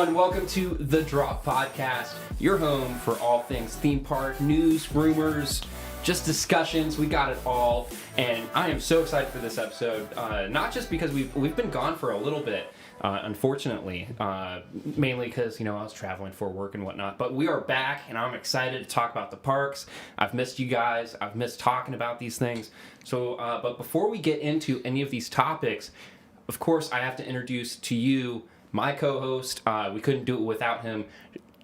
everyone. Welcome to The Drop Podcast, your home for all things theme park, news, rumors, just discussions. We got it all. And I am so excited for this episode, not just because we've been gone for a little bit, unfortunately, mainly because, I was traveling for work and whatnot. But we are back, and I'm excited to talk about the parks. I've missed you guys. I've missed talking about these things. So, but before we get into any of these topics, of course, I have to introduce to you my co-host. We couldn't do it without him,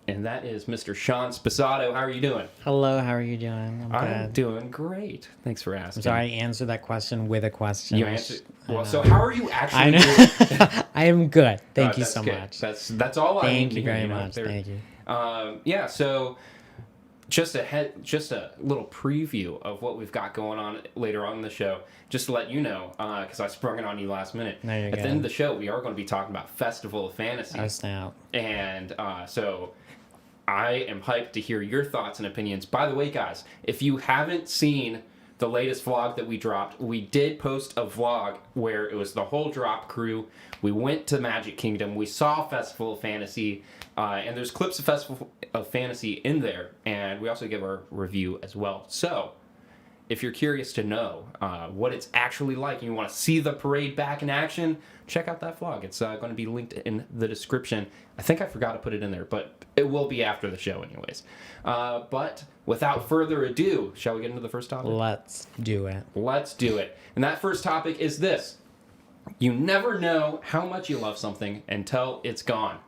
and that is Mr. Sean Sposato. How are you doing? Hello, how are you doing? I'm doing great. Thanks for asking. I'm sorry, I answered that question with a question. You answered. Well, so how are you actually I know. doing? I am good. Thank you so good. much. That's all I need to hear. Thank you very much. Thank you. Yeah, so just a little preview of what we've got going on later on in the show, just to let you know, because I sprung it on you last minute. At the end of the show, we are going to be talking about Festival of Fantasy. Oh, snap. And so I am hyped to hear your thoughts and opinions. By the way, guys, if you haven't seen the latest vlog that we dropped, we did post a vlog where it was the whole drop crew. We went to Magic Kingdom. We saw Festival of Fantasy. And there's clips of Festival of Fantasy in there. And we also give our review as well. So if you're curious to know what it's actually like and you want to see the parade back in action, check out that vlog. It's going to be linked in the description. I think I forgot to put it in there, but it will be after the show anyways. But without further ado, shall we get into the first topic? Let's do it. Let's do it. And that first topic is this. You never know how much you love something until it's gone.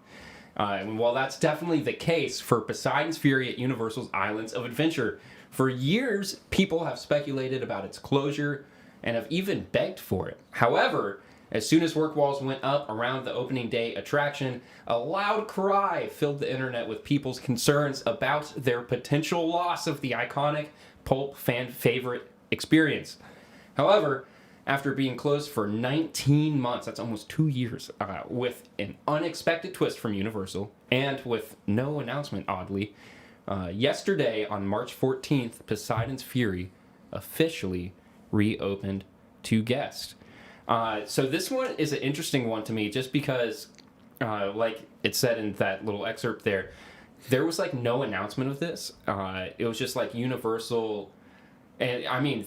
And while that's definitely the case for Poseidon's Fury at Universal's Islands of Adventure, for years, people have speculated about its closure and have even begged for it. However, as soon as work walls went up around the opening day attraction, a loud cry filled the internet with people's concerns about their potential loss of the iconic pulp fan favorite experience. However, after being closed for 19 months, that's almost 2 years, with an unexpected twist from Universal, and with no announcement, oddly, yesterday on March 14th, Poseidon's Fury officially reopened to guests. So this one is an interesting one to me, just because, like it said in that little excerpt there was like no announcement of this. It was just like Universal, and I mean,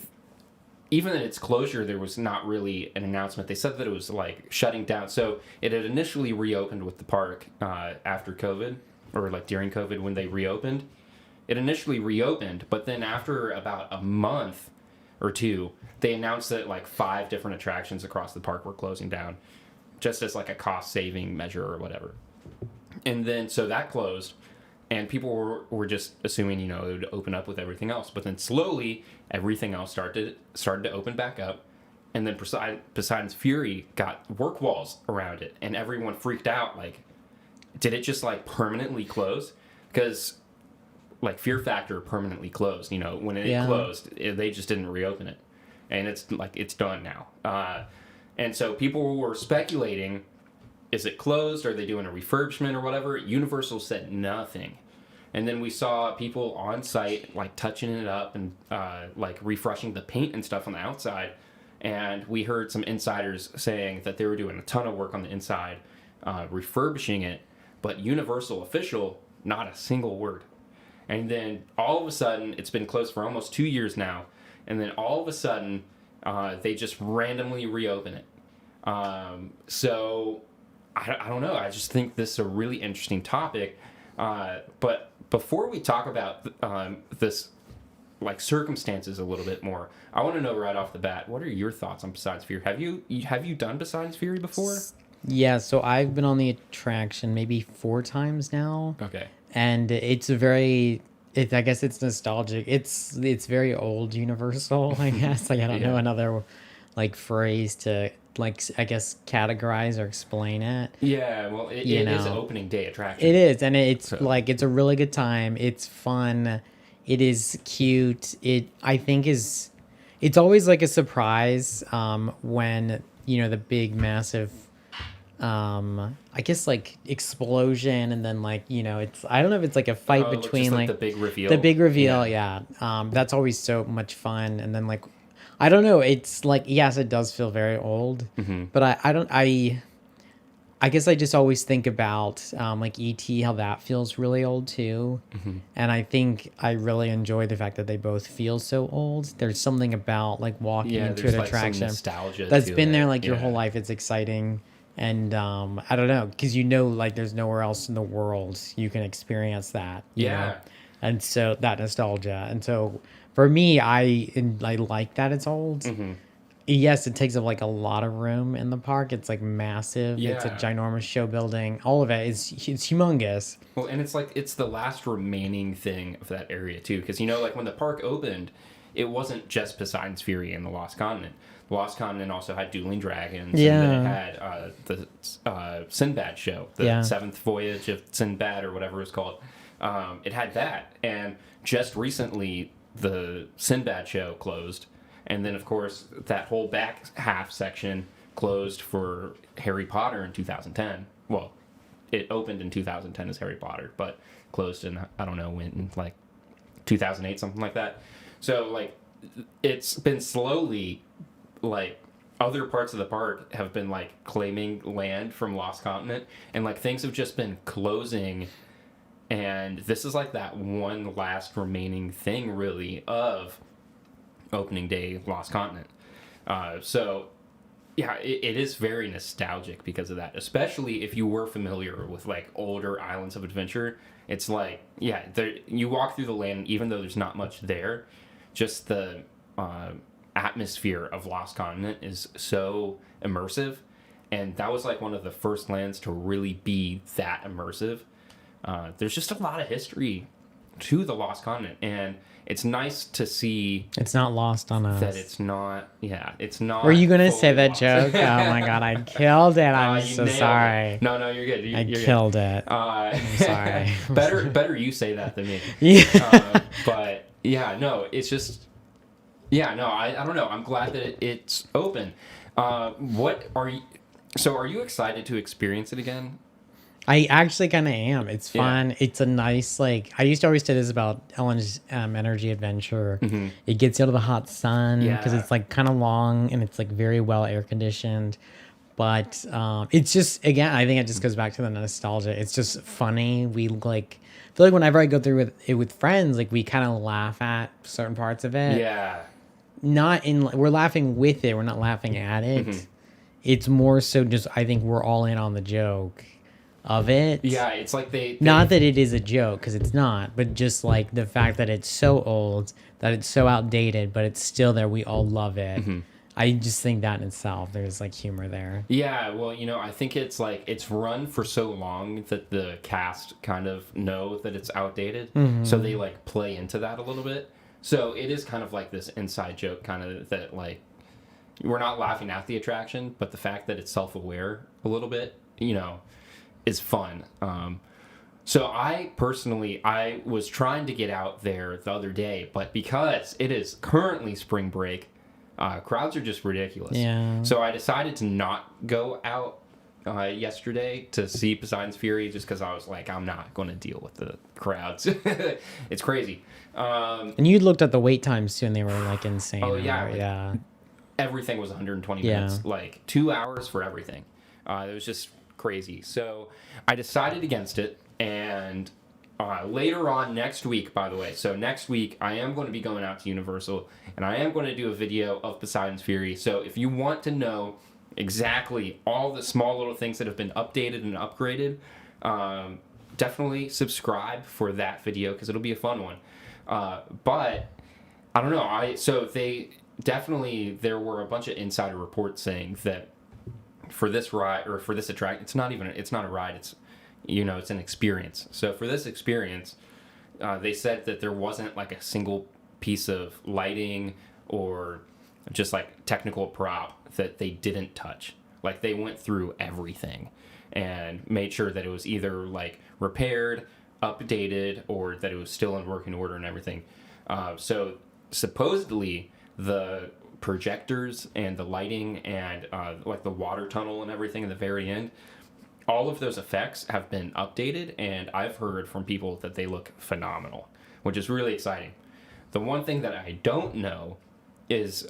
even at its closure, there was not really an announcement. They said that it was like shutting down. So it had initially reopened with the park after COVID, or like during COVID when they reopened. It initially reopened, but then after about a month or two, they announced that like 5 different attractions across the park were closing down, just as like a cost-saving measure or whatever. And then so that closed, and people were just assuming, it would open up with everything else. But then slowly, everything else started to open back up. And then Poseidon's Fury got work walls around it. And everyone freaked out. Like, did it just, like, permanently close? Because, like, Fear Factor permanently closed. When it closed, they just didn't reopen it. And it's, like, it's done now. And so people were speculating, is it closed? Are they doing a refurbishment or whatever? Universal said nothing. And then we saw people on site, like, touching it up and, like, refreshing the paint and stuff on the outside. And we heard some insiders saying that they were doing a ton of work on the inside, refurbishing it. But Universal official, not a single word. And then all of a sudden, it's been closed for almost 2 years now. And then all of a sudden, they just randomly reopen it. So I don't know. I just think this is a really interesting topic. But before we talk about this, like, circumstances a little bit more, I want to know right off the bat, what are your thoughts on Poseidon's Fury? Have you done Poseidon's Fury before? Yeah, so I've been on the attraction maybe 4 times now. Okay. And it's I guess it's nostalgic. It's very old Universal, I guess. Like, I don't know another, like, phrase to, like, I guess categorize or explain it. Yeah, well, it is an opening day attraction. It is, and it's like, it's a really good time. It's fun. It is cute. I think it's always like a surprise when, the big massive I guess, like, explosion, and then, like, it's, I don't know if it's like a fight between, just like the big reveal. The big reveal, yeah. That's always so much fun. And then, like, I don't know, it's like, yes, it does feel very old, but I I guess I just always think about like E.T., how that feels really old too. And I think I really enjoy the fact that they both feel so old. There's something about like walking Yeah, into there's an like some attraction nostalgia that's to been there it. like your Yeah. whole life. It's exciting. And I don't know, because you know, like there's nowhere else in the world you can experience that, you know? Yeah. And so that nostalgia. And so for me, I like that it's old. Mm-hmm. Yes, it takes up like a lot of room in the park. It's like massive. It's a Yeah. ginormous show building. All of it is it's humongous. Well, and it's like it's the last remaining thing of that area too, because like when the park opened, it wasn't just Poseidon's Fury and the Lost Continent. The Lost Continent also had Dueling Dragons, and then it had the Sinbad show, the Seventh Voyage of Sinbad or whatever it's called. It had that, and just recently the Sinbad show closed, and then of course that whole back half section closed for Harry Potter in 2010. Well, it opened in 2010 as Harry Potter, but closed in, I don't know when, in like 2008, something like that. So like it's been slowly, like other parts of the park have been like claiming land from Lost Continent, and like things have just been closing, and this is like that one last remaining thing really of opening day Lost Continent. So yeah, it is very nostalgic because of that, especially if you were familiar with like older Islands of Adventure. It's like, yeah, you walk through the land, even though there's not much there, just the atmosphere of Lost Continent is so immersive, and that was like one of the first lands to really be that immersive. There's just a lot of history to the Lost Continent, and it's nice to see It's not lost on us. that it's not. It's not. Were you gonna say fully that lost. joke? Oh my god, I killed it. I'm You so nailed sorry. it. No, you're good. I You're killed it. good. I'm sorry. better you say that than me. Yeah. But yeah, no, it's just. Yeah, no, I don't know. I'm glad that it's open. What are you? So, are you excited to experience it again? I actually kind of am. It's Yeah. fun. It's a nice, like, I used to always say this about Ellen's Energy Adventure. Mm-hmm. It gets you out of the hot sun because Yeah. it's like kind of long and it's like very well air conditioned. But it's just, again, I think it just goes back to the nostalgia. It's just funny. We like, I feel like whenever I go through with friends, like we kind of laugh at certain parts of it. Yeah. We're laughing with it. We're not laughing at it. Mm-hmm. It's more so just, I think we're all in on the joke of it. Yeah, it's like they Not that it is a joke, because it's not, but just like the fact that it's so old, that it's so outdated, but it's still there. We all love it. Mm-hmm. I just think that in itself, there's like humor there. Yeah, well, I think it's like it's run for so long that the cast kind of know that it's outdated, so they like play into that a little bit. So it is kind of like this inside joke, kind of that like we're not laughing at the attraction, but the fact that it's self-aware a little bit, is fun. So I was trying to get out there the other day, but because it is currently spring break, crowds are just ridiculous. Yeah. So I decided to not go out yesterday to see Poseidon's Fury just because I was like, I'm not going to deal with the crowds. It's crazy. And you looked at the wait times too, and they were like insane. Oh, yeah, like- Yeah. Everything was 120 Yeah. minutes, like 2 hours for everything. It was just crazy. So I decided against it, and later on next week, by the way, so next week I am going to be going out to Universal, and I am going to do a video of Poseidon's Fury. So if you want to know exactly all the small little things that have been updated and upgraded, definitely subscribe for that video because it'll be a fun one. But I don't know. There were a bunch of insider reports saying that for this ride or for this attraction, it's not a ride. It's it's an experience. So for this experience, they said that there wasn't like a single piece of lighting or just like technical prop that they didn't touch. Like they went through everything and made sure that it was either like repaired, updated, or that it was still in working order and everything. So supposedly the projectors and the lighting and like the water tunnel and everything at the very end, all of those effects have been updated, and I've heard from people that they look phenomenal, which is really exciting. The one thing that I don't know is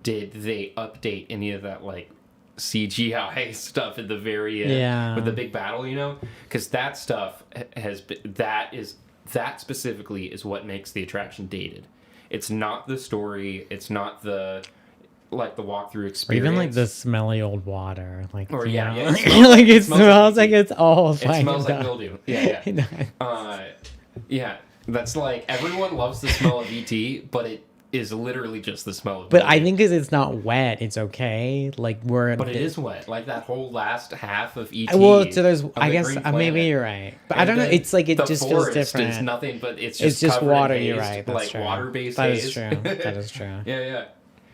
did they update any of that like CGI stuff at the very end Yeah. with the big battle, because that stuff has been, that specifically is what makes the attraction dated. It's not the story. It's not the walkthrough Or experience. even like the smelly old water, like Or you yeah, know? yeah, it smells like it smells smells like like it's all. it smells like mildew. Yeah, yeah. yeah. Yeah, that's like everyone loves the smell of ET, but it is literally just the smell of. But mildew. I think because it's not wet, it's okay. Like But it is wet. Like that whole last half of ET. Well, so there's. of I the guess Green maybe Planet. you're right, but I And don't know. then It's like it the just feels forest different. is nothing, but it's It's just covered in water. haze, You're right. That's like true. water-based That haze. is true. That is true. Yeah, yeah.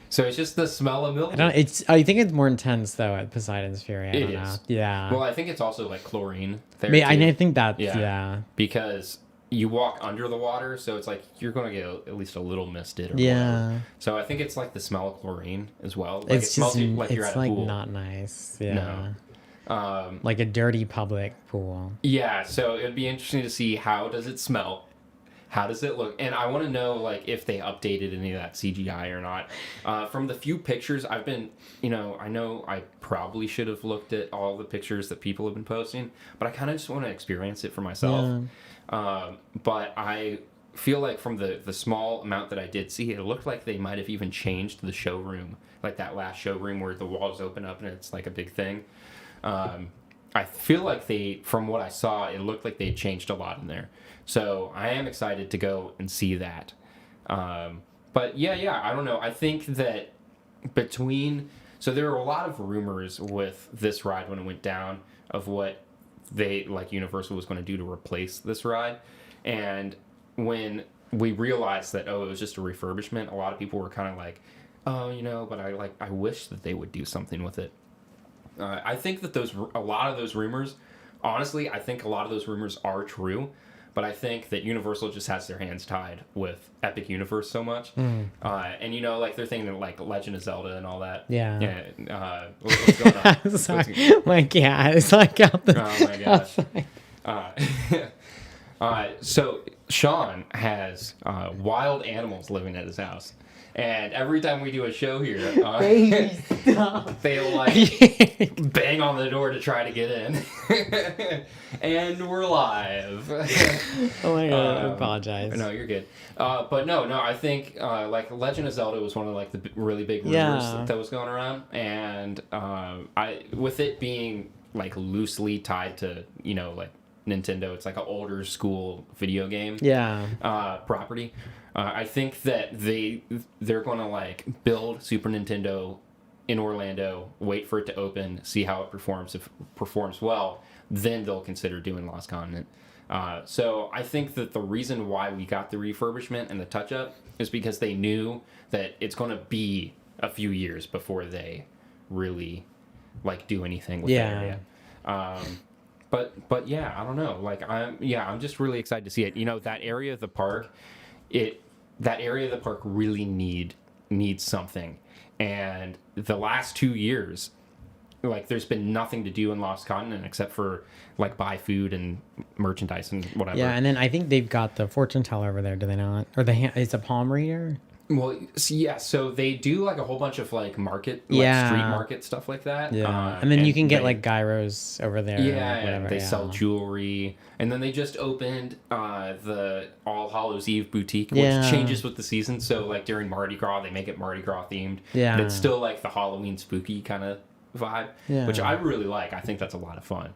So it's just the smell of mildew. I think it's more intense though at Poseidon's Fury. I It don't know. is. Yeah. Well, I think it's also like chlorine there. I too. think that's Yeah. yeah. Because you walk under the water, so it's like you're going to get at least a little misted. Or Yeah. whatever. So I think it's like the smell of chlorine as well. Like It's it smells just like you're it's at a like pool. not nice. Yeah. No. Like a dirty public pool. Yeah, so it'd be interesting to see how does it smell, how does it look, and I want to know like if they updated any of that CGI or not. From the few pictures I've been, I know I probably should have looked at all the pictures that people have been posting, but I kind of just want to experience it for myself. But I feel like from the small amount that I did see, it looked like they might have even changed the showroom, like that last showroom where the walls open up and it's like a big thing. I feel like from what I saw, it looked like they changed a lot in there. So I am excited to go and see that. But yeah, I don't know. I think that so there were a lot of rumors with this ride when it went down of what Universal was going to do to replace this ride. And when we realized that, it was just a refurbishment, a lot of people were kind of like, but I wish that they would do something with it. I think that a lot of those rumors, honestly, I think a lot of those rumors are true, but I think that Universal just has their hands tied with Epic Universe so much. And they're thinking of like Legend of Zelda and all that. Yeah. What's going on? Sorry, my cat is like out the. Oh my gosh. So Sean has wild animals living at his house. And every time we do a show here, they'll like bang on the door to try to get in. And we're live. Oh my god, I apologize. No, you're good. But no, I think like Legend of Zelda was one of like the really big rumors that was going around, and with it being like loosely tied to like Nintendo, it's like an older school video game property. I think that they're going to like build Super Nintendo in Orlando, wait for it to open, see how it performs. If it performs well, then they'll consider doing Lost Continent. So I think that the reason why we got the refurbishment and the touch-up is because they knew that it's going to be a few years before they really like do anything with the area. But yeah, I don't know. Like I'm just really excited to see it. That area of the park, really needs something. And the last 2 years, like there's been nothing to do in Lost Continent except for like buy food and merchandise and whatever. Yeah, and then I think they've got the fortune teller over there, do they not? Or it's a palm reader? Well, yeah, so they do like a whole bunch of like street market stuff like that. Yeah, and then you can get like gyros over there. Yeah, whatever, they sell jewelry, and then they just opened the All Hallows Eve boutique, which changes with the season. So like during Mardi Gras, they make it Mardi Gras themed. Yeah, but it's still like the Halloween spooky kind of vibe, which I really like. I think that's a lot of fun.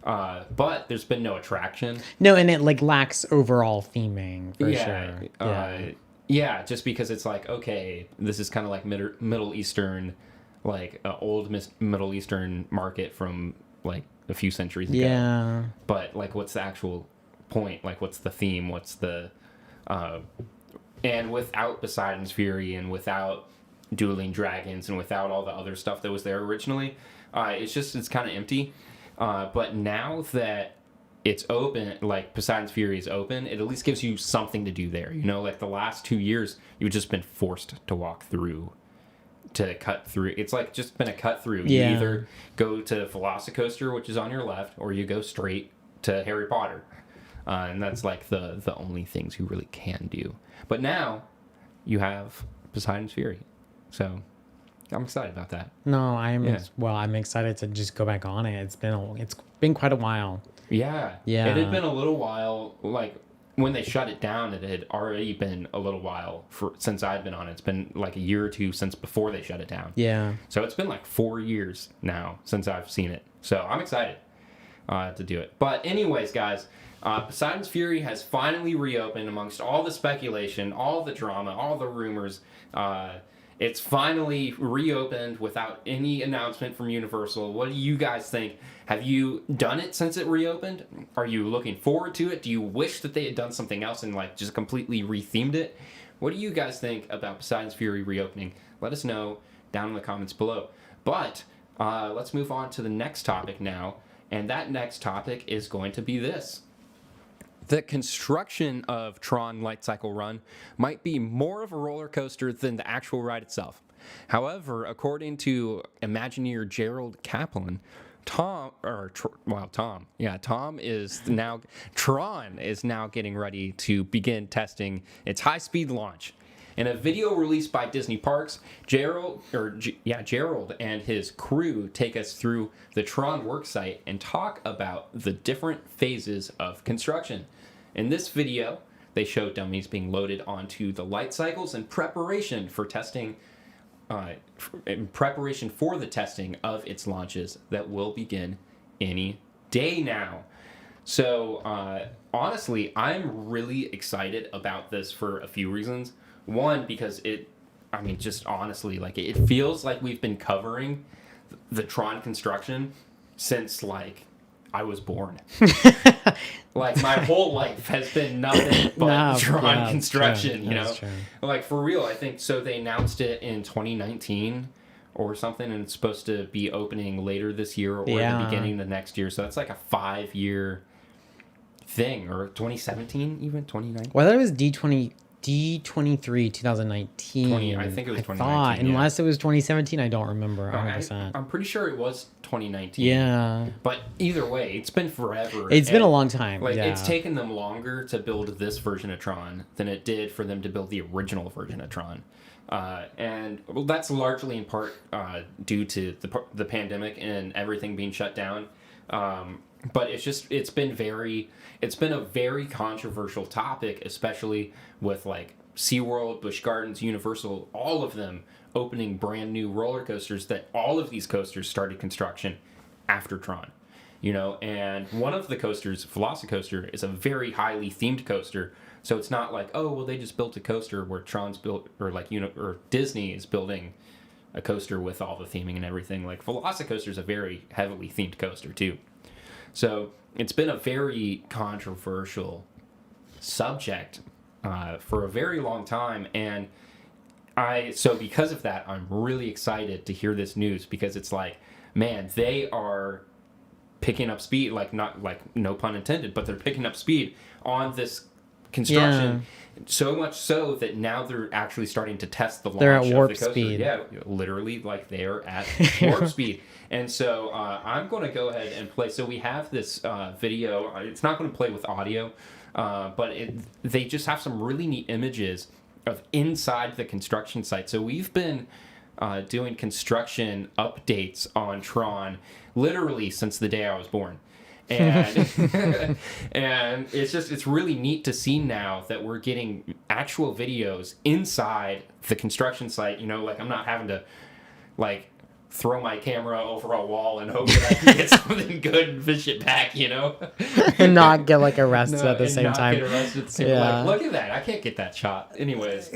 But there's been no attraction. No, and it like lacks overall theming for sure. Yeah, just because it's like, okay, this is kind of like Middle Eastern, like old Middle Eastern market from like a few centuries ago. Yeah. But like, what's the actual point? Like, what's the theme? What's the, and without Poseidon's Fury and without dueling dragons and without all the other stuff that was there originally, it's kind of empty. But now that it's open, like Poseidon's Fury is open, it at least gives you something to do there. Like the last 2 years, you've just been forced to walk through, to cut through. It's like just been a cut through. Yeah. You either go to Velocicoaster, which is on your left, or you go straight to Harry Potter. And that's like the only things you really can do. But now you have Poseidon's Fury. So I'm excited about that. No, I'm Yeah. I'm excited to just go back on it. It's been quite a while. Yeah. Yeah. It had been a little while, like when they shut it down, it had already been a little while since I've been on it. It's been like a year or two since before they shut it down. Yeah. So it's been like 4 years now since I've seen it. So I'm excited to do it. But anyways, guys, Poseidon's Fury has finally reopened amongst all the speculation, all the drama, all the rumors. It's finally reopened without any announcement from Universal. What do you guys think? Have you done it since it reopened? Are you looking forward to it? Do you wish that they had done something else and like just completely rethemed it? What do you guys think about Poseidon's Fury reopening? Let us know down in the comments below. But let's move on to the next topic now. And that next topic is going to be this. The construction of Tron Lightcycle Run might be more of a roller coaster than the actual ride itself. However, according to Imagineer Gerald Kaplan, Tron is now getting ready to begin testing its high-speed launch. In a video released by Disney Parks, Gerald and his crew take us through the Tron worksite and talk about the different phases of construction. In this video, they show dummies being loaded onto the light cycles in preparation for testing, for the testing of its launches that will begin any day now. So honestly, I'm really excited about this for a few reasons. One, because just honestly, like it feels like we've been covering the Tron construction since like I was born. Like my whole life has been nothing but Tron construction, you know? True. Like for real, I think so they announced it in 2019 or something, and it's supposed to be opening later this year or the beginning of the next year. So that's like a 5-year thing, or 2017 even, 2019. Well, that was D23 2019. I think it was 2019. Unless it was 2017, I don't remember 100%. I'm pretty sure it was 2019. Yeah. But either way, it's been forever. It's been a long time. Like it's taken them longer to build this version of Tron than it did for them to build the original version of Tron. And that's largely in part due to the pandemic and everything being shut down. But it's been a very controversial topic, especially with like SeaWorld, Busch Gardens, Universal, all of them opening brand new roller coasters, that all of these coasters started construction after Tron. You know, and one of the coasters, Velocicoaster, is a very highly themed coaster. So it's not like, oh, well, they just built a coaster where Tron's built, or like, or Disney is building a coaster with all the theming and everything. Like Velocicoaster is a very heavily themed coaster too. So it's been a very controversial subject for a very long time, and because of that, I'm really excited to hear this news, because it's like, man, they are picking up speed, like not like no pun intended, but they're picking up speed on this construction. So much so that now they're actually starting to test the launch they're at warp of the coaster. speed. Yeah, literally, like they're at warp speed. And so I'm going to go ahead and play. So we have this video. It's not going to play with audio, but they just have some really neat images of inside the construction site. So we've been doing construction updates on Tron literally since the day I was born. And and it's really neat to see now that we're getting actual videos inside the construction site. You know, like I'm not having to like throw my camera over a wall and hope that I can get something good and fish it back, you know? And not get like arrested at the same time. Like, look at that, I can't get that shot. Anyways,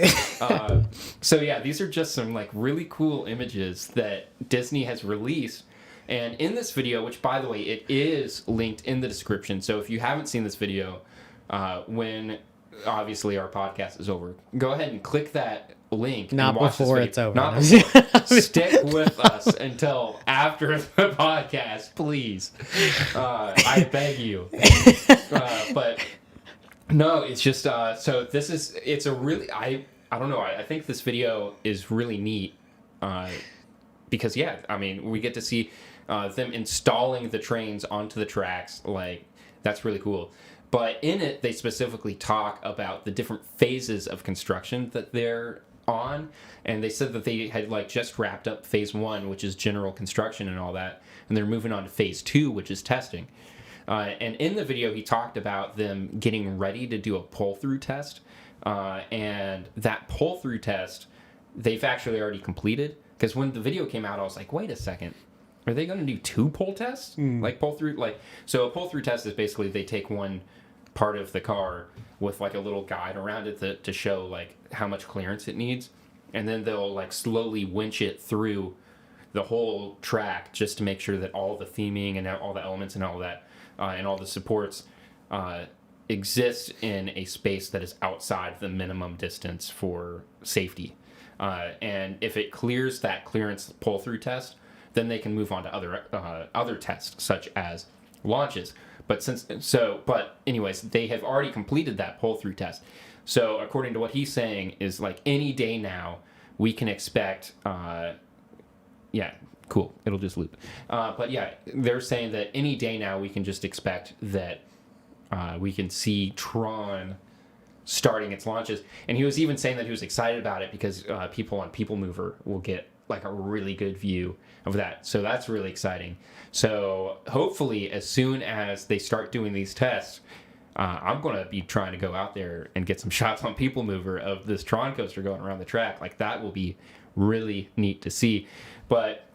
so yeah, these are just some like really cool images that Disney has released. And in this video, which by the way, it is linked in the description. So if you haven't seen this video, when obviously our podcast is over, go ahead and click that link. Not and watch before this it's over. Not before. Stick with us until after the podcast, please. I beg you. But no, it's just, so it's a really, I don't know. I think this video is really neat. Because yeah, I mean, we get to see them installing the trains onto the tracks. Like, that's really cool. But in it, they specifically talk about the different phases of construction that they're on, and they said that they had like just wrapped up phase 1, which is general construction and all that, and they're moving on to phase 2, which is testing. And in the video, he talked about them getting ready to do a pull-through test, and that pull-through test they've actually already completed. Because when the video came out, I was like, wait a second. Are they going to do 2 pull tests? Like pull through? So a pull through test is basically they take one part of the car with like a little guide around it to show like how much clearance it needs. And then they'll like slowly winch it through the whole track just to make sure that all the theming and all the elements and all that and all the supports exist in a space that is outside the minimum distance for safety. And if it clears that clearance pull-through test, then they can move on to other tests, such as launches. But anyways, they have already completed that pull-through test. So according to what he's saying is like any day now, we can expect. Yeah, cool. It'll just loop. But yeah, they're saying that any day now we can just expect that we can see Tron starting its launches. And he was even saying that he was excited about it because people on People Mover will get like a really good view of that. So that's really exciting. So hopefully as soon as they start doing these tests, I'm going to be trying to go out there and get some shots on People Mover of this Tron coaster going around the track. Like that will be really neat to see. But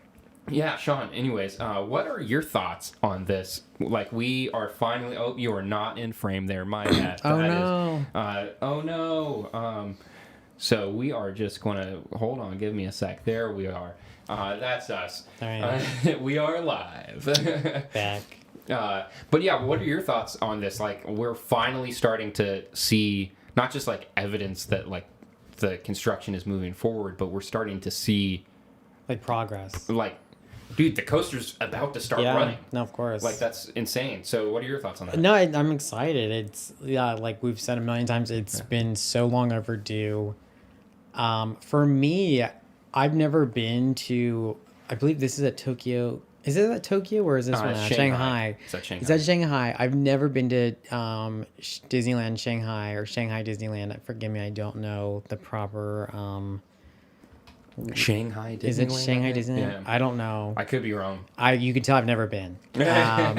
yeah, Sean, anyways, what are your thoughts on this? Like, we are finally... Oh, you are not in frame there. My bad. Oh, no. So we are just going to... Hold on. Give me a sec. There we are. That's us. We are live. Back. But yeah, what are your thoughts on this? Like, we're finally starting to see not just, like, evidence that, like, the construction is moving forward, but we're starting to see... Like, progress. Like... Dude, the coaster's about to start running. No, of course. Like, that's insane. So what are your thoughts on that? No, I'm excited. It's, like we've said a million times, it's been so long overdue. For me, I've never been to, I believe this is at Tokyo. Is it at Tokyo or is this one at Shanghai? It's at Shanghai. It's at Shanghai. I've never been to Disneyland Shanghai or Shanghai Disneyland. Forgive me, I don't know the proper... Shanghai Disneyland? Is it Shanghai Disneyland? Yeah. I don't know. I could be wrong. You can tell I've never been. Neither have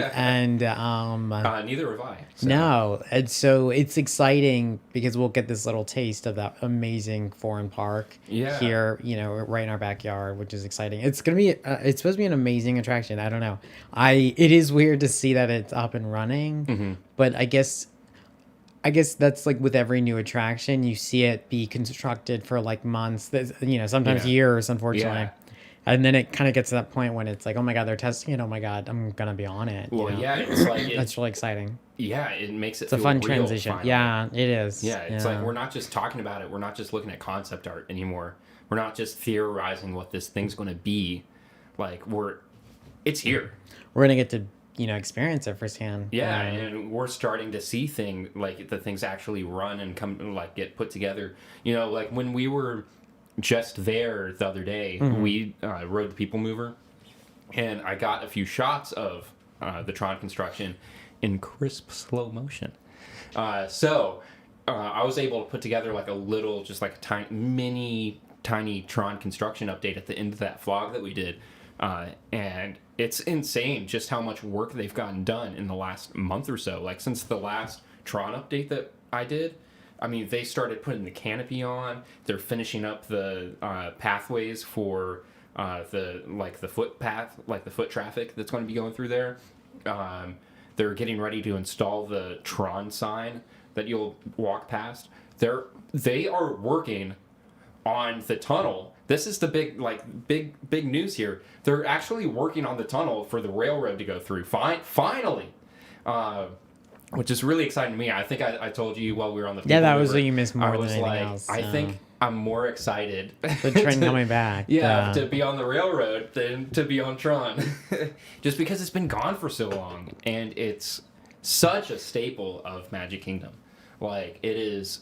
I. So. No. And so it's exciting because we'll get this little taste of that amazing foreign park here, right in our backyard, which is exciting. It's going to be, it's supposed to be an amazing attraction. I don't know. It is weird to see that it's up and running, but I guess that's like with every new attraction, you see it be constructed for like months, sometimes years, unfortunately. Yeah. And then it kind of gets to that point when it's like, oh my God, they're testing it. Oh my God, I'm going to be on it. Well, it's like... That's really exciting. Yeah, it makes it's a fun transition. Finally. Yeah, it is. Yeah, it's like we're not just talking about it. We're not just looking at concept art anymore. We're not just theorizing what this thing's going to be. Like, it's here. We're going to get to experience it firsthand. Yeah, and we're starting to see the things actually run and come, like, get put together. Like when we were just there the other day, we rode the People Mover, and I got a few shots of the Tron construction in crisp slow motion. So I was able to put together like a little, just like a tiny Tron construction update at the end of that vlog that we did. And it's insane just how much work they've gotten done in the last month or so. Like since the last Tron update that I did, I mean, they started putting the canopy on. They're finishing up the pathways for the footpath, like the foot traffic that's going to be going through there. They're getting ready to install the Tron sign that you'll walk past. They are working on the tunnel. This is the big news here. They're actually working on the tunnel for the railroad to go through. Finally, which is really exciting to me. I think I told you while we were on the that was what you missed more than anything else. I think I'm more excited the train coming back. To be on the railroad than to be on Tron, just because it's been gone for so long, and it's such a staple of Magic Kingdom. Like, it is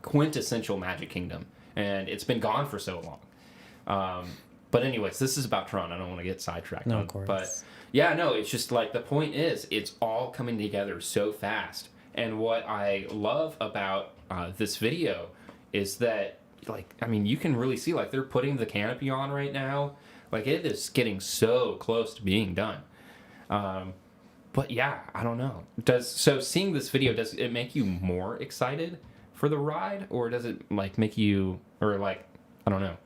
quintessential Magic Kingdom. And it's been gone for so long. But anyways, this is about Tron. I don't want to get sidetracked. No, of course. But yeah, no, it's just like the point is it's all coming together so fast. And what I love about this video is that like, I mean, you can really see, like, they're putting the canopy on right now. Like, it is getting so close to being done. But yeah, I don't know. So seeing this video, does it make you more excited for the ride, or does it like make you, or like, I don't know,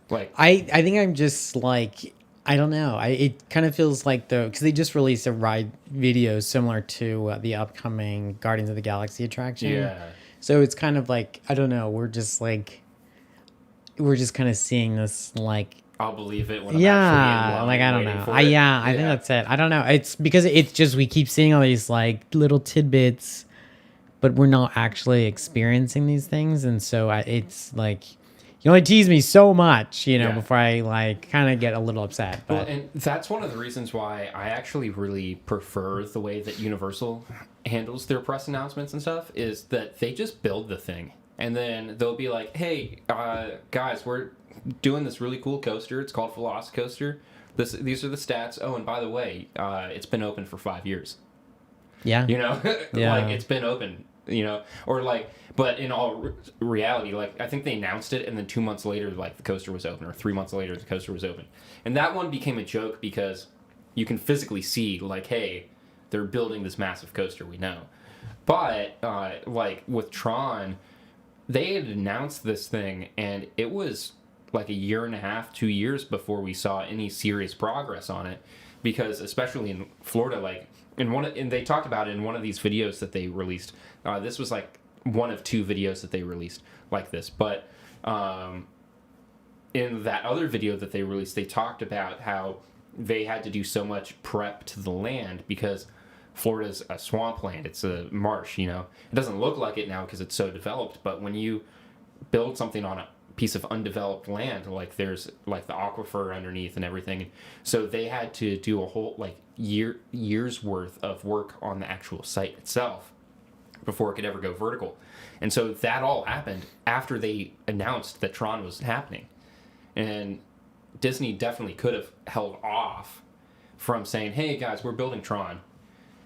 like I think I'm just like, I don't know. It kind of feels like because they just released a ride video similar to the upcoming Guardians of the Galaxy attraction. yeah, So it's kind of like, I don't know. We're just kind of seeing this like. I'll believe it when I'm Yeah, actually in line like I don't waiting know. for I it. think that's it. I don't know. It's because it's just we keep seeing all these like little tidbits, but we're not actually experiencing these things, and so it's like you only tease me so much, Yeah. before I like kind of get a little upset. Well, But and that's one of the reasons why I actually really prefer the way that Universal handles their press announcements and stuff, is that they just build the thing. And then they'll be like, hey, guys, we're doing this really cool coaster. It's called Velocicoaster. These are the stats. Oh, and by the way, it's been open for 5 years. yeah, Yeah. Like, it's been open, or like, but in all reality, like, I think they announced it, and then 2 months later, like, the coaster was open, or 3 months later, the coaster was open. And that one became a joke because you can physically see, like, hey, they're building this massive coaster, we know. But, like, with Tron, they had announced this thing, and it was like a year and a half, 2 years before we saw any serious progress on it, because especially in Florida, like, and they talked about it in one of these videos that they released. This was like one of 2 videos that they released like this, but in that other video that they released, they talked about how they had to do so much prep to the land because Florida's a swampland. It's a marsh, It doesn't look like it now because it's so developed, but when you build something on a piece of undeveloped land, like there's like the aquifer underneath and everything, so they had to do a whole like years worth of work on the actual site itself before it could ever go vertical. And so that all happened after they announced that Tron was happening. And Disney definitely could have held off from saying, hey guys, we're building Tron,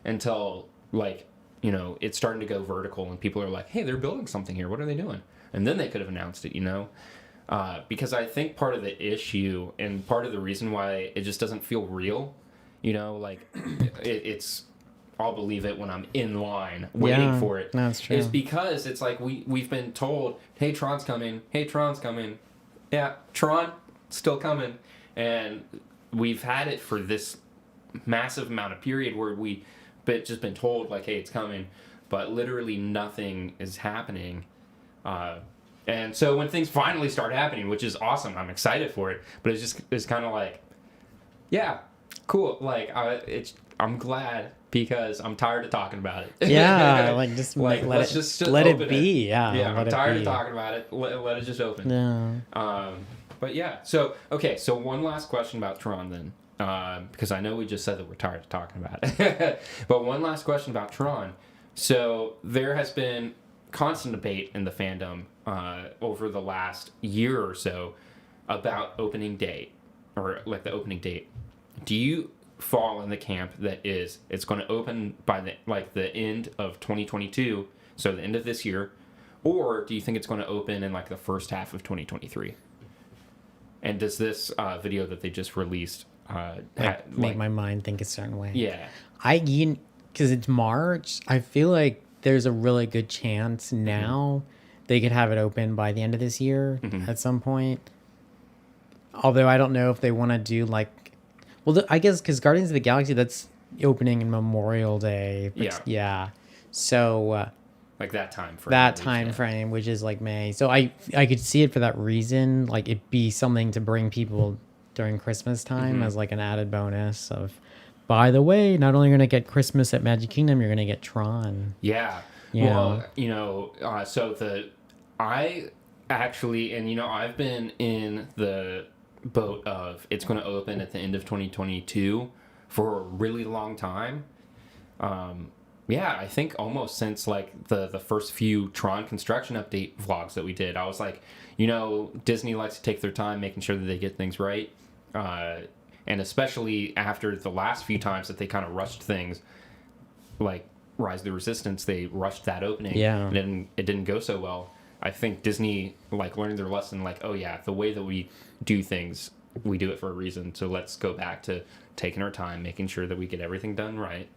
until like it's starting to go vertical and people are like, hey, they're building something here, what are they doing? And then they could have announced it, because I think part of the issue and part of the reason why it just doesn't feel real, like it's I'll believe it when I'm in line waiting for it, that's true. is because it's like we've been told, hey, Tron's coming, yeah, Tron still coming, and we've had it for this massive amount of period where but just been told like, hey, it's coming, but literally nothing is happening. And so when things finally start happening, which is awesome, I'm excited for it, but it's kind of like, yeah, cool. Like, I'm glad because I'm tired of talking about it. Yeah, like just like, let let's it just let it open be. Yeah, Yeah, let I'm it tired be. of talking about it. Let it just open. Yeah. But yeah, so one last question about Tron then. Because I know we just said that we're tired of talking about it. But one last question about Tron. So there has been constant debate in the fandom over the last year or so about opening date, or like the opening date. Do you fall in the camp that it's going to open by the end of 2022, so the end of this year, or do you think it's going to open in like the first half of 2023? And does this video that they just released Make my mind think a certain way. Yeah. Because it's March, I feel like there's a really good chance now they could have it open by the end of this year at some point. Although I don't know if they want to do like, well, I guess because Guardians of the Galaxy, that's opening in Memorial Day. Yeah. So like that time frame. that time frame, which is like May. So I could see it for that reason. Like it'd be something to bring people during Christmas time as like an added bonus of, by the way, not only are you going to get Christmas at Magic Kingdom, you're going to get Tron. Yeah. Yeah. Well, so I actually, and I've been in the boat of it's going to open at the end of 2022 for a really long time. Yeah, I think almost since like the first few Tron construction update vlogs that we did, I was like, Disney likes to take their time making sure that they get things right. And especially after the last few times that they kind of rushed things, like Rise of the Resistance, they rushed that opening. Yeah. And it didn't go so well. I think Disney like learned their lesson. Like, oh yeah, the way that we do things, we do it for a reason. So let's go back to taking our time, making sure that we get everything done right.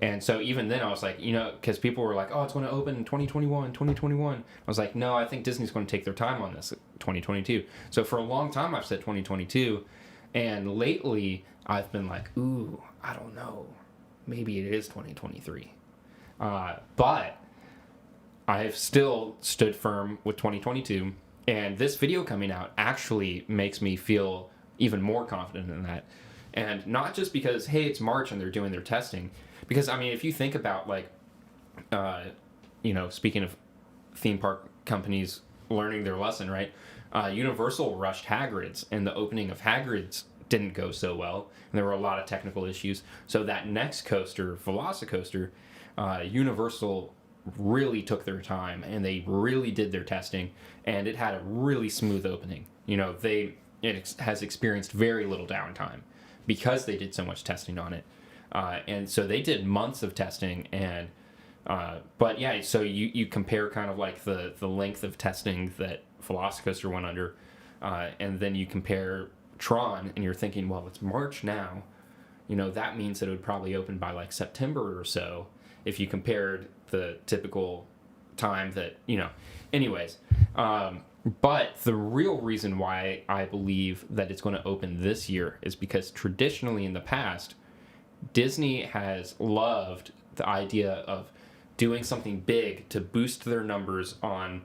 And so even then I was like, because people were like, oh, it's going to open in 2021. I was like, no, I think Disney's going to take their time on this 2022. So for a long time I've said 2022. And lately I've been like, ooh, I don't know. Maybe it is 2023. But I've still stood firm with 2022. And this video coming out actually makes me feel even more confident in that. And not just because, hey, it's March and they're doing their testing. Because, I mean, if you think about, like, speaking of theme park companies learning their lesson, right? Universal rushed Hagrid's, and the opening of Hagrid's didn't go so well. And there were a lot of technical issues. So that next coaster, Velocicoaster, Universal really took their time, and they really did their testing, and it had a really smooth opening. It has experienced very little downtime because they did so much testing on it. And so they did months of testing, and but yeah, so you compare kind of like the length of testing that Velocicoaster went under, and then you compare Tron, and you're thinking, well, it's March now, that means that it would probably open by like September or so if you compared the typical time that, anyways. But the real reason why I believe that it's going to open this year is because traditionally in the past, Disney has loved the idea of doing something big to boost their numbers on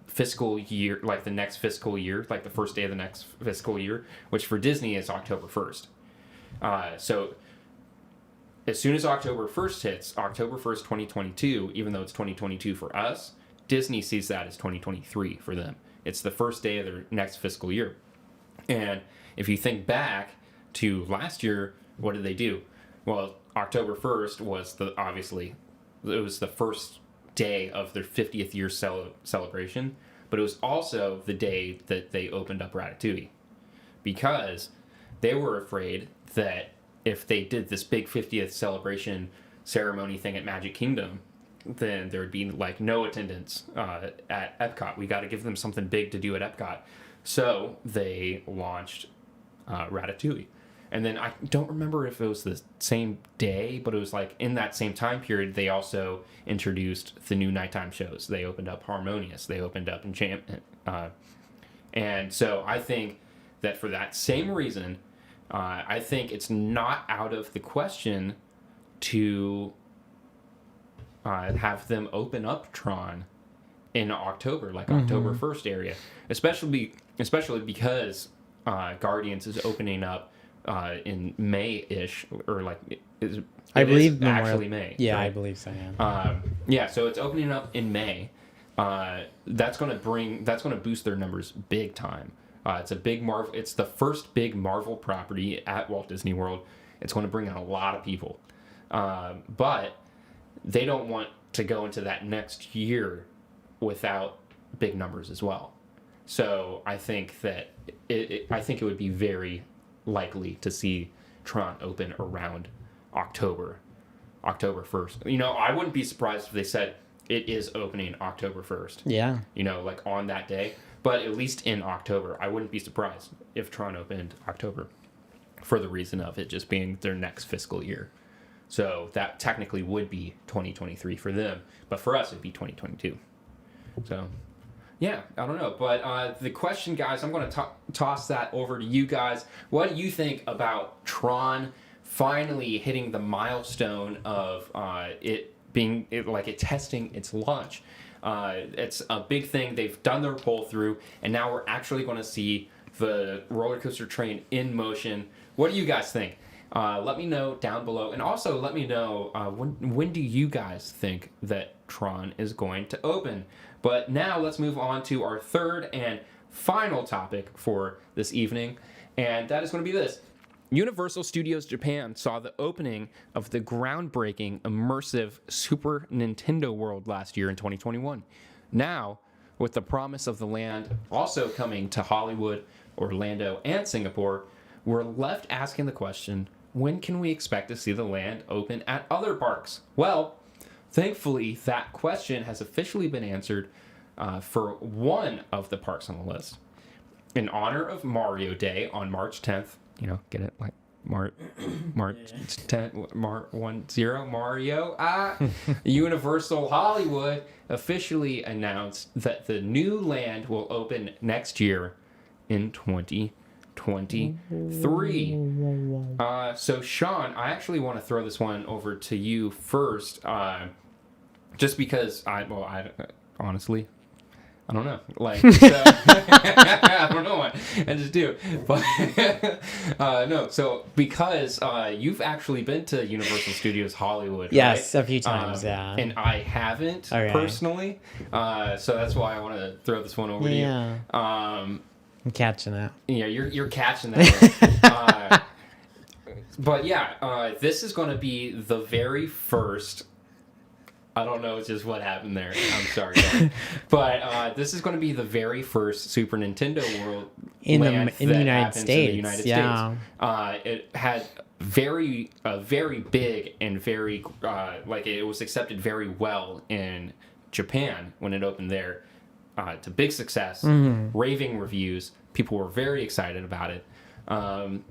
fiscal year, like the next fiscal year, like the first day of the next fiscal year, which for Disney is October 1st. So as soon as October 1st hits, October 1st, 2022, even though it's 2022 for us, Disney sees that as 2023 for them. It's the first day of their next fiscal year. And if you think back to last year, what did they do? Well, October 1st was it was the first day of their 50th year celebration, but it was also the day that they opened up Ratatouille, because they were afraid that if they did this big 50th celebration ceremony thing at Magic Kingdom, then there would be like no attendance at Epcot. We got to give them something big to do at Epcot. So they launched Ratatouille. And then I don't remember if it was the same day, but it was like in that same time period, they also introduced the new nighttime shows. They opened up Harmonious. They opened up Enchantment. And so I think that for that same reason, I think it's not out of the question to have them open up Tron in October, like October 1st area, especially because Guardians is opening up in May-ish, or like I believe actually May. Yeah, right? I believe so. Yeah. Yeah, so it's opening up in May. That's going to boost their numbers big time. It's a big Marvel. It's the first big Marvel property at Walt Disney World. It's going to bring in a lot of people, but they don't want to go into that next year without big numbers as well. So I think that I think it would be very likely to see Tron open around October 1st. I wouldn't be surprised if they said it is opening October 1st. Yeah. Like on that day. But at least in October, I wouldn't be surprised if Tron opened October, for the reason of it just being their next fiscal year. So that technically would be 2023 for them, but for us it'd be 2022. So yeah, I don't know. But the question, guys, I'm going to toss that over to you guys. What do you think about Tron finally hitting the milestone of it testing its launch? It's a big thing. They've done their pull through, and now we're actually going to see the roller coaster train in motion. What do you guys think? Let me know down below, and also let me know when do you guys think that Tron is going to open? But now let's move on to our third and final topic for this evening, and that is going to be this. Universal Studios Japan saw the opening of the groundbreaking immersive Super Nintendo World last year in 2021. Now, with the promise of the land also coming to Hollywood, Orlando, and Singapore, we're left asking the question, when can we expect to see the land open at other parks? Well, thankfully, that question has officially been answered for one of the parks on the list. In honor of Mario Day on March 10th, get it? Like March 10th, 10, Mario. Universal Hollywood officially announced that the new land will open next year in 2023. So Sean, I actually want to throw this one over to you first, just because honestly, I don't know. Like, so, I don't know what I just do. But no, so because you've actually been to Universal Studios Hollywood, Yes, right? a few times, yeah. And I haven't personally. So that's why I want to throw this one over to you. I'm catching that. Yeah, you're catching that. But yeah, this is going to be the very first. I don't know just what happened there. I'm sorry. But this is going to be the very first Super Nintendo World in the United States. Yeah. It had very big and very it was accepted very well in Japan when it opened there. To big success, raving reviews. People were very excited about it. And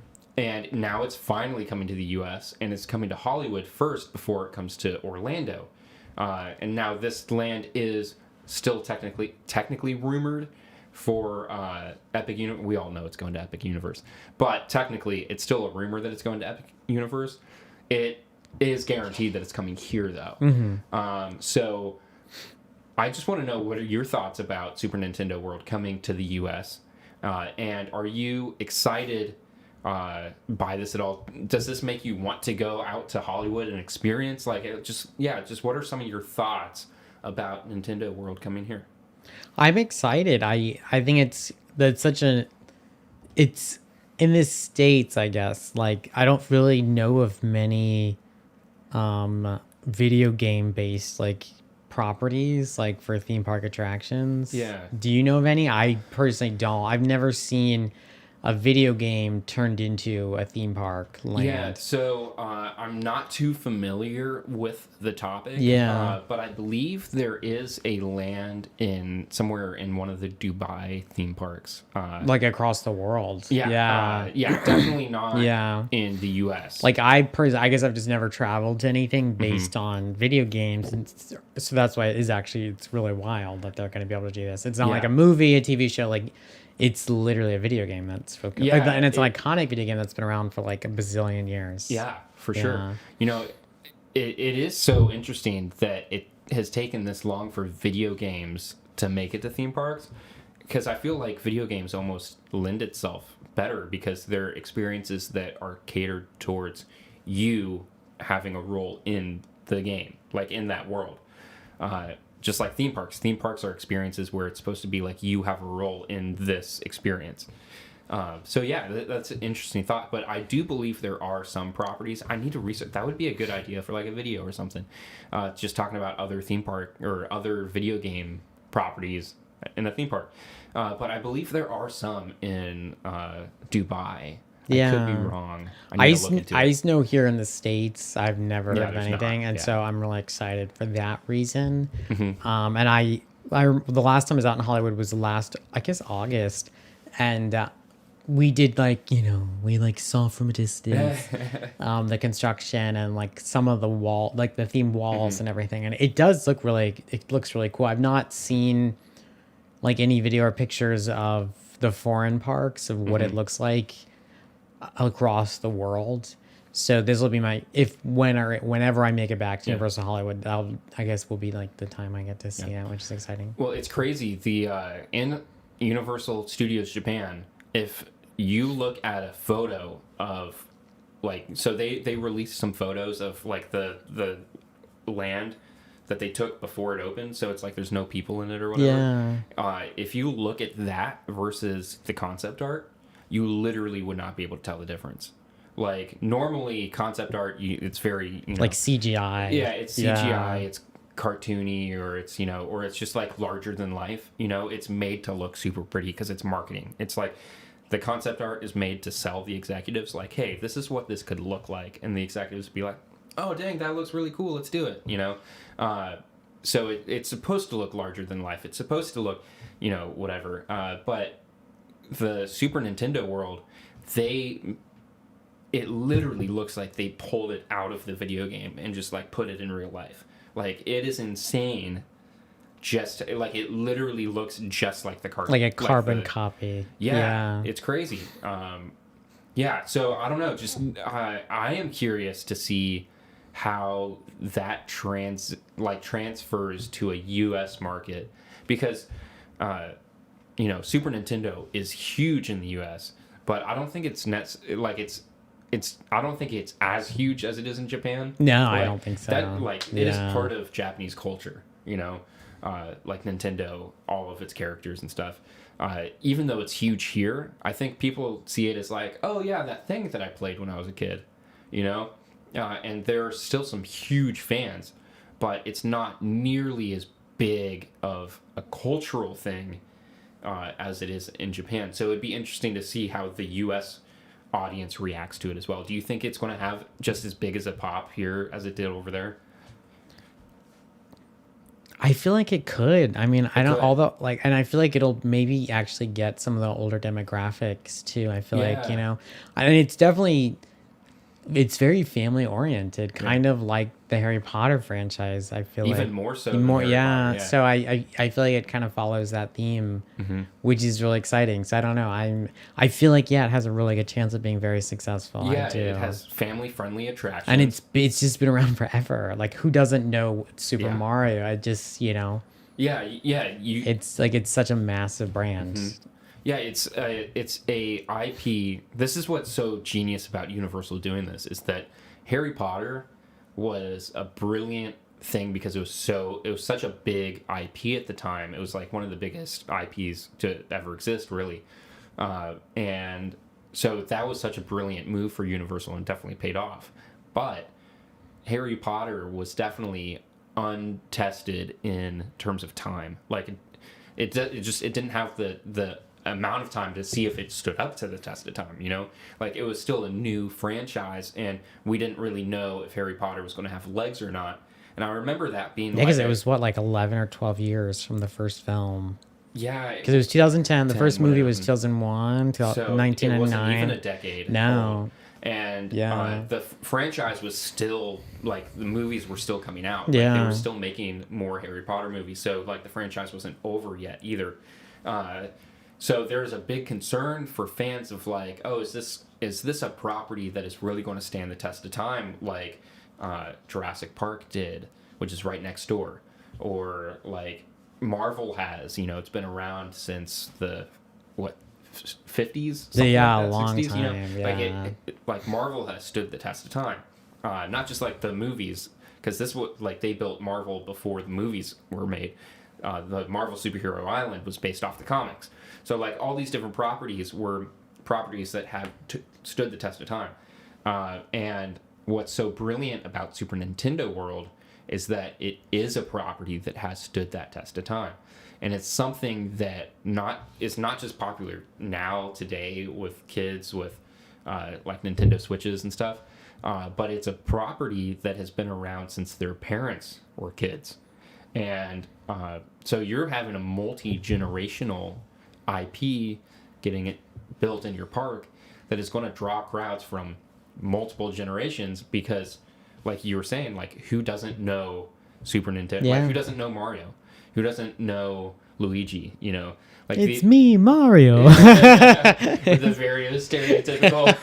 now it's finally coming to the U.S. and it's coming to Hollywood first before it comes to Orlando. And now this land is still technically rumored for Epic Universe. We all know it's going to Epic Universe, but technically it's still a rumor that it's going to Epic Universe. It is guaranteed that it's coming here though. So I just want to know, what are your thoughts about Super Nintendo World coming to the U.S. And are you excited by this at all? Does this make you want to go out to Hollywood and experience just what are some of your thoughts about Nintendo World coming here? I'm excited. I think it's in the States, I guess. Like, I don't really know of many video game based properties for theme park attractions. Yeah. Do you know of any? I personally don't. I've never seen a video game turned into a theme park land. Yeah, so I'm not too familiar with the topic. Yeah. But I believe there is a land somewhere in one of the Dubai theme parks. Across the world. Yeah. Definitely not in the U.S. I guess I've just never traveled to anything based on video games. And so that's why it's really wild that they're going to be able to do this. It's not like a movie, a TV show, it's literally a video game that's focused. And it's an iconic video game that's been around for a bazillion years. Yeah, for sure. It is so interesting that it has taken this long for video games to make it to theme parks, because I feel like video games almost lend itself better because they're experiences that are catered towards you having a role in the game, in that world. Just like theme parks. Theme parks are experiences where it's supposed to be you have a role in this experience. So yeah, that's an interesting thought. But I do believe there are some properties. I need to research. That would be a good idea for a video or something. Just talking about other theme park or other video game properties in a theme park. But I believe there are some in Dubai. I could be wrong. I just know here in the States, I've never heard of anything, and so I'm really excited for that reason. And I the last time I was out in Hollywood was August, and we did we saw from a distance the construction and some of the wall, the theme walls and everything, and it looks really cool. I've not seen any video or pictures of the foreign parks of what it looks like across the world. So this will be whenever I make it back to Universal Hollywood, I guess will be the time I get to see it, which is exciting. Well, it's crazy. The in Universal Studios Japan, if you look at a photo of so they released some photos of the land that they took before it opened, so it's there's no people in it or whatever. If you look at that versus the concept art, you literally would not be able to tell the difference. Normally concept art, it's very CGI. Yeah, it's CGI. It's cartoony, or it's or it's just larger than life. It's made to look super pretty because it's marketing. It's the concept art is made to sell the executives hey, this is what this could look like, and the executives be oh dang, that looks really cool, let's do it, you know. So it's supposed to look larger than life. It's supposed to look, you know, whatever. But the Super Nintendo world, it literally looks like they pulled it out of the video game and just like put it in real life. Like, it is insane. Just like, it literally looks just like the cartoon, like a carbon copy. Yeah, it's crazy. Yeah, so I don't know. Just I am curious to see how that transfers to a U.S. market, because you know, Super Nintendo is huge in the U.S., but I don't think it's I don't think it's as huge as it is in Japan. No, like, I don't think so. That it is part of Japanese culture, you know, like Nintendo, all of its characters and stuff. Even though it's huge here, I think people see it as like, oh yeah, that thing that I played when I was a kid, you know? And there are still some huge fans, but it's not nearly as big of a cultural thing as it is in Japan. So it'd be interesting to see how the U.S. audience reacts to it as well. Do you think it's going to have just as big as a pop here as it did over there? I feel like it could. I mean, I don't, although, like, and I feel like it'll maybe actually get some of the older demographics too. I feel like, you know, and it's definitely, it's very family oriented, kind of like the Harry Potter franchise. I feel even like more so. more, yeah. So I feel like it kind of follows that theme, which is really exciting. So I don't know. I feel like, yeah, it has a really good chance of being very successful. Yeah, I do. it has family friendly attractions, and it's just been around forever. Like, who doesn't know Super Mario? I just, you know. Yeah. It's like, it's such a massive brand. Yeah, it's a IP. This is what's so genius about Universal doing this, is that Harry Potter was a brilliant thing because it was such a big IP at the time. It was like one of the biggest IPs to ever exist, really. And so that was such a brilliant move for Universal and definitely paid off. But Harry Potter was definitely untested in terms of time. Like, it didn't have the amount of time to see if it stood up to the test of time, you know? Like, it was still a new franchise, and we didn't really know if Harry Potter was going to have legs or not. And I remember that being because it was, what, like 11 or 12 years from the first film. Yeah. Because it was 2010. The first movie was 2001, so 1999. It wasn't even a decade. No. Old. And the franchise was still, like, the movies were still coming out. Like, they were still making more Harry Potter movies. So, like, the franchise wasn't over yet either. So there's a big concern for fans of, like, oh, is this a property that is really going to stand the test of time, like Jurassic Park did, which is right next door, or like Marvel has, you know, it's been around since the 50s, yeah, like a long 60s, time. you know, Yeah. like Marvel has stood the test of time, not just like the movies, because they built Marvel before the movies were made. The Marvel Superhero Island was based off the comics. So, like, all these different properties were properties that have stood the test of time. And what's so brilliant about Super Nintendo World is that it is a property that has stood that test of time. And it's something that is not just popular now, today, with kids, with, like, Nintendo Switches and stuff, but it's a property that has been around since their parents were kids. And so you're having a multi-generational IP, getting it built in your park, that is going to draw crowds from multiple generations, because, like you were saying, like, who doesn't know Super Nintendo? Yeah. Like, who doesn't know Mario? Who doesn't know Luigi? You know, like, it's me, Mario. With the very stereotypical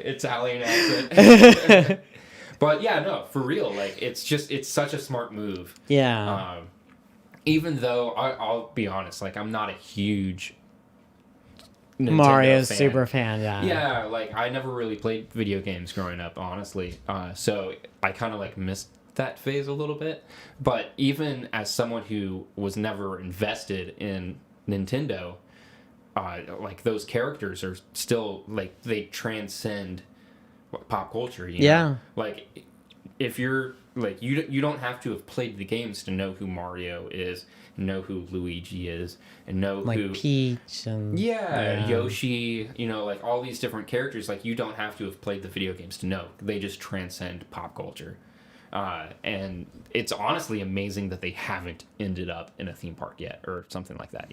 Italian accent. But yeah, no, for real, like, it's such a smart move. Yeah. Even though I'll be honest, like, I'm not a huge Nintendo Mario's fan. super fan, yeah. Yeah, like, I never really played video games growing up, honestly. So I kind of, like, missed that phase a little bit. But even as someone who was never invested in Nintendo, like, those characters are still, like, they transcend pop culture, you know? Yeah. Like, if you're like you don't have to have played the games to know who Mario is, know who Luigi is, and know Like who Peach and Yoshi, like all these different characters. Like, you don't have to have played the video games to know. They just transcend pop culture. And it's honestly amazing that they haven't ended up in a theme park yet or something like that,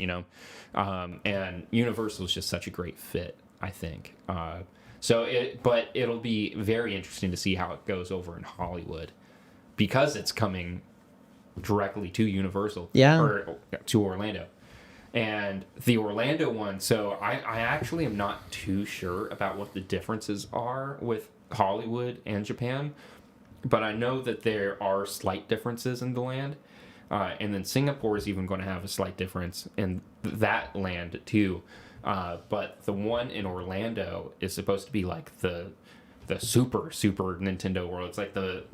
and Universal is just such a great fit, I think. But it'll be very interesting to see how it goes over in Hollywood, because it's coming directly to Universal, or to Orlando. And the Orlando one, so I actually am not too sure about what the differences are with Hollywood and Japan, but I know that there are slight differences in the land. And then Singapore is even going to have a slight difference in that land too. But the one in Orlando is supposed to be like the super Nintendo world. It's like the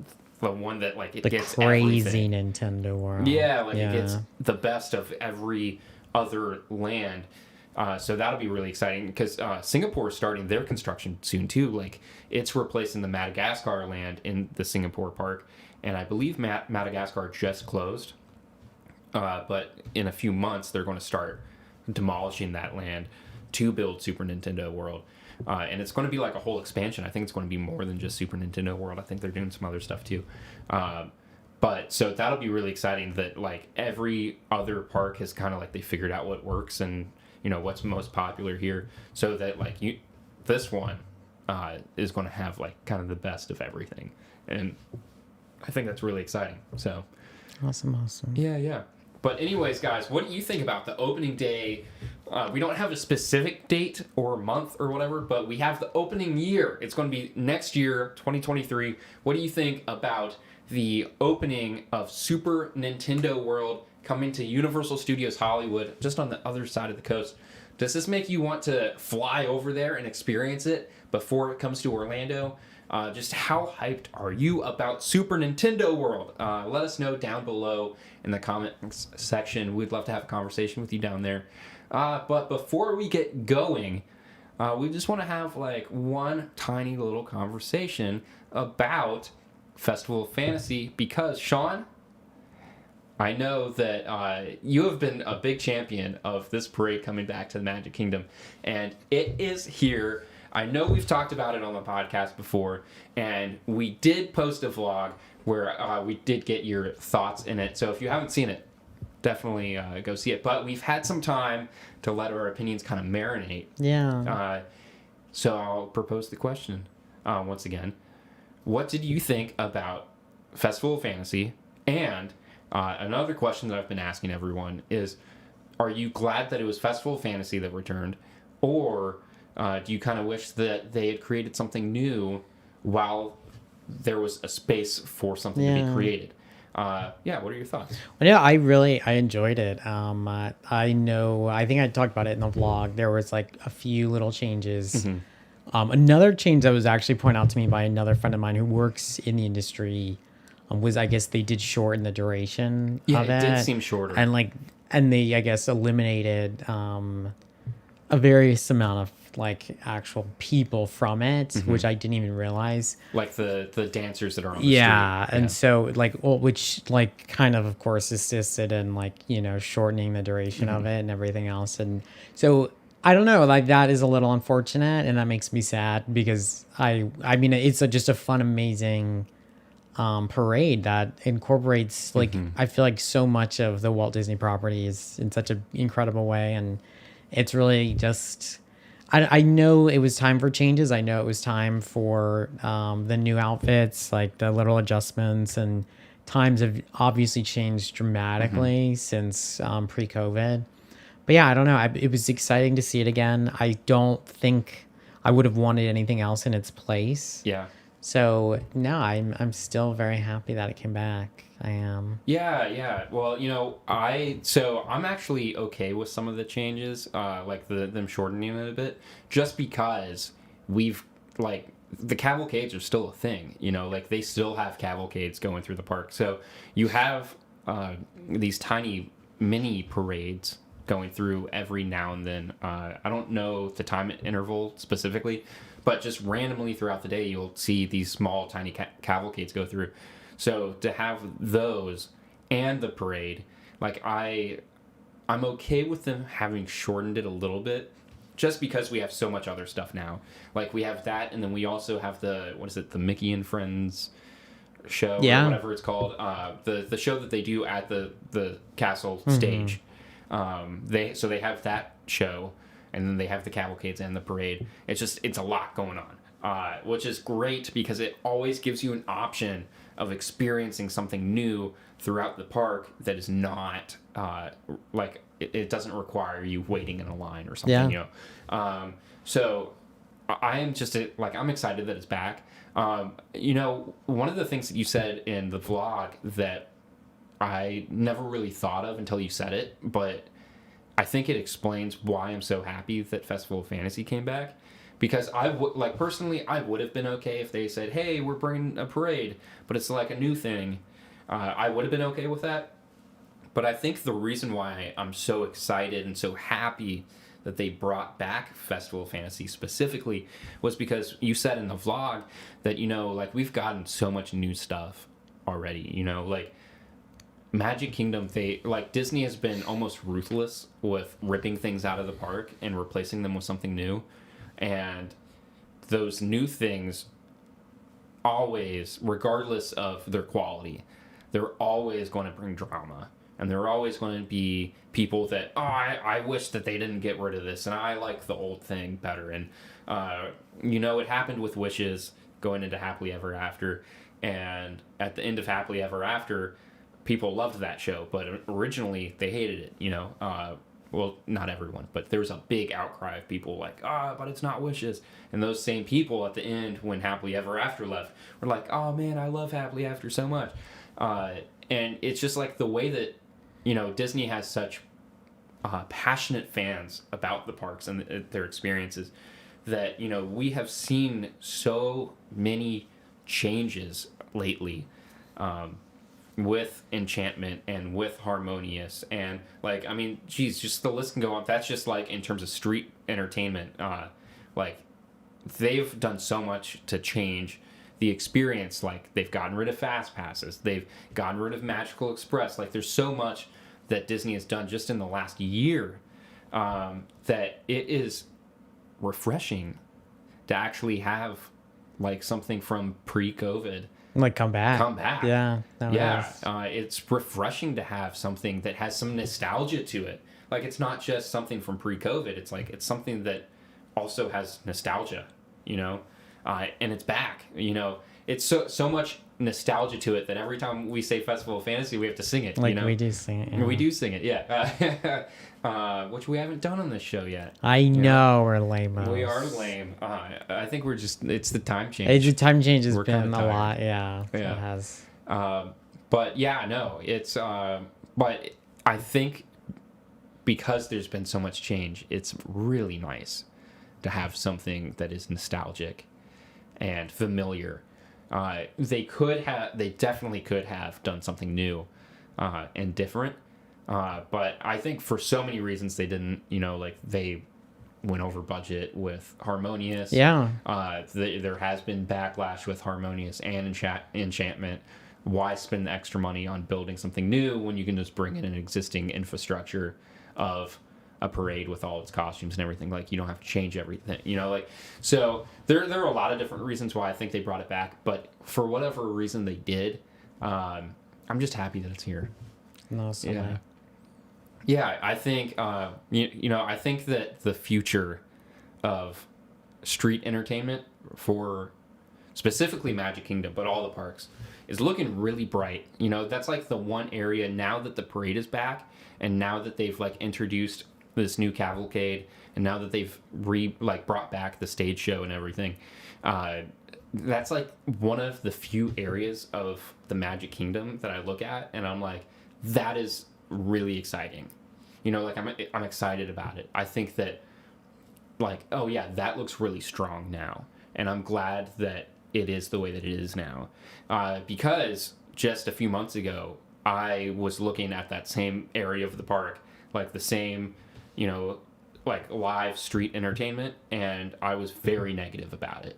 one that like it the gets crazy everything. Nintendo world. Yeah, like it gets the best of every other land. So that'll be really exciting, because Singapore is starting their construction soon too. Like, it's replacing the Madagascar land in the Singapore park, and I believe Madagascar just closed. But in a few months, they're going to start demolishing that land to build Super Nintendo World. And it's going to be like a whole expansion. I think it's going to be more than just Super Nintendo World. I think they're doing some other stuff too. But so that'll be really exciting, that like every other park has kind of like they figured out what works and what's most popular here, so that like this one is going to have like kind of the best of everything, and I think that's really exciting. So awesome. Yeah. But anyways, guys, what do you think about the opening day? We don't have a specific date or month or whatever, but we have the opening year. It's going to be next year, 2023. What do you think about the opening of Super Nintendo World coming to Universal Studios Hollywood, just on the other side of the coast? Does this make you want to fly over there and experience it before it comes to Orlando? Just how hyped are you about Super Nintendo World? Let us know down below in the comments section. We'd love to have a conversation with you down there. But before we get going, we just want to have like one tiny little conversation about Festival of Fantasy, because Sean, I know that you have been a big champion of this parade coming back to the Magic Kingdom, and it is here. I know we've talked about it on the podcast before, and we did post a vlog where we did get your thoughts in it. So if you haven't seen it, definitely go see it. But we've had some time to let our opinions kind of marinate. Yeah. So I'll propose the question once again. What did you think about Festival of Fantasy? And another question that I've been asking everyone is, are you glad that it was Festival of Fantasy that returned? Or do you kind of wish that they had created something new while there was a space for something to be created? What are your thoughts? Well, yeah, I enjoyed it. I think I talked about it in the vlog. There was like a few little changes. Mm-hmm. Another change that was actually pointed out to me by another friend of mine who works in the industry was, I guess they did shorten the duration of it. It did seem shorter. And they, I guess, eliminated a various amount of like actual people from it, which I didn't even realize. Like the dancers that are on the street. And so like, which like kind of course assisted in like, shortening the duration of it and everything else. And so I don't know, like that is a little unfortunate, and that makes me sad, because I mean, it's just a fun, amazing parade that incorporates like I feel like so much of the Walt Disney properties in such an incredible way, and it's really just I know it was time for changes. I know it was time for the new outfits, like the little adjustments, and times have obviously changed dramatically since pre-COVID. But yeah, I don't know. It was exciting to see it again. I don't think I would have wanted anything else in its place. Yeah. So no, I'm still very happy that it came back. I am. Yeah. Well, I'm actually okay with some of the changes, like them shortening it a bit, just because we've like the cavalcades are still a thing. Like they still have cavalcades going through the park. So you have these tiny mini parades going through every now and then. I don't know the time interval specifically, but just randomly throughout the day, you'll see these small, tiny cavalcades go through. So to have those and the parade, like I'm okay with them having shortened it a little bit, just because we have so much other stuff now. Like we have that, and then we also have the Mickey and Friends show, or whatever it's called. The show that they do at the castle stage. They have that show, and then they have the cavalcades and the parade. It's a lot going on, which is great because it always gives you an option of experiencing something new throughout the park that is not like it doesn't require you waiting in a line or something. So I am just I'm excited that it's back. One of the things that you said in the vlog that I never really thought of until you said it, but I think it explains why I'm so happy that Festival of Fantasy came back. Because I would, personally, I would have been okay if they said, hey, we're bringing a parade, but it's like a new thing. I would have been okay with that. But I think the reason why I'm so excited and so happy that they brought back Festival of Fantasy specifically was because you said in the vlog that, we've gotten so much new stuff already, Magic Kingdom, Disney has been almost ruthless with ripping things out of the park and replacing them with something new. And those new things always, regardless of their quality, they're always going to bring drama. And there are always going to be people that, I wish that they didn't get rid of this, and I like the old thing better. And, it happened with Wishes going into Happily Ever After. And at the end of Happily Ever After, people loved that show, but originally they hated it, well, not everyone, but there was a big outcry of people but it's not Wishes. And those same people at the end, when Happily Ever After left, were like, oh man, I love Happily After so much. And it's just the way that, Disney has such passionate fans about the parks and their experiences that, we have seen so many changes lately. With Enchantment and with Harmonious and just the list can go on. That's just in terms of street entertainment, they've done so much to change the experience. They've gotten rid of fast passes, they've gotten rid of Magical Express. There's so much that Disney has done just in the last year that it is refreshing to actually have something from pre-COVID come back. Yeah. It's refreshing to have something that has some nostalgia to it. It's not just something from pre-COVID. It's something that also has nostalgia, and it's back. It's so much nostalgia to it that every time we say Festival of Fantasy, we have to sing it. We do sing it. Yeah. We do sing it, yeah. Which we haven't done on this show yet. I know we're lame. We are lame. I think it's the time change. The time change has been a lot. Yeah. It has. But yeah, no, it's. But I think because there's been so much change, it's really nice to have something that is nostalgic and familiar. They definitely could have done something new and different. But I think for so many reasons they didn't, they went over budget with Harmonious. Yeah. There has been backlash with Harmonious and Enchantment. Why spend the extra money on building something new when you can just bring in an existing infrastructure of a parade with all its costumes and everything? You don't have to change everything, so there are a lot of different reasons why I think they brought it back, but for whatever reason they did, I'm just happy that it's here. No, so I think I think that the future of street entertainment for specifically Magic Kingdom, but all the parks, is looking really bright. That's the one area now that the parade is back, and now that they've introduced this new cavalcade, and now that they've brought back the stage show and everything, that's one of the few areas of the Magic Kingdom that I look at and I'm that is really exciting. I'm excited about it. I think that oh yeah, that looks really strong now, and I'm glad that it is the way that it is now, because just a few months ago I was looking at that same area of the park, the same live street entertainment, and I was very negative about it,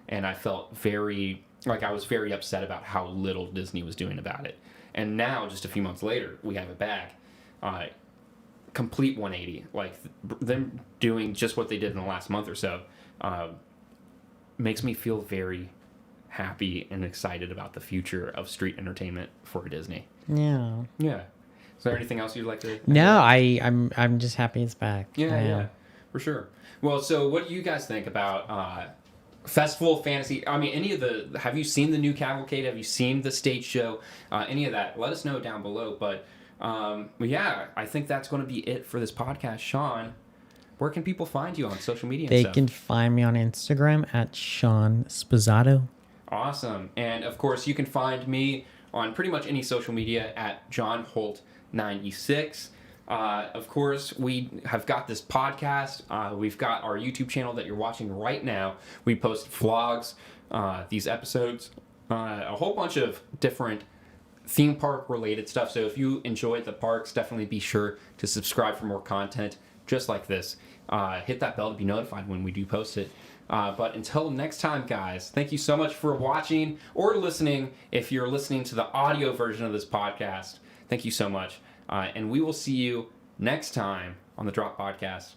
and I felt very like I was very upset about how little Disney was doing about it. And now, just a few months later, we have it back. Complete 180. Like them doing just what they did in the last month or so makes me feel very happy and excited about the future of street entertainment for Disney. Yeah. Yeah. Is there anything else you'd like to? No, I'm just happy it's back. Yeah, for sure. Well, so what do you guys think about Festival Fantasy? I mean, have you seen the new Cavalcade? Have you seen the stage show? Any of that? Let us know down below. But yeah, I think that's going to be it for this podcast. Sean, where can people find you on social media? They can find me on Instagram at Sean Sposato. Awesome. And of course, you can find me on pretty much any social media at John Holt 96. Of course, we have got this podcast. We've got our YouTube channel that you're watching right now. We post vlogs, these episodes, a whole bunch of different theme park related stuff. So if you enjoyed the parks, definitely be sure to subscribe for more content just like this. Hit that bell to be notified when we do post it. But until next time, guys, thank you so much for watching or listening. If you're listening to the audio version of this podcast, thank you so much. And we will see you next time on the Drop Podcast.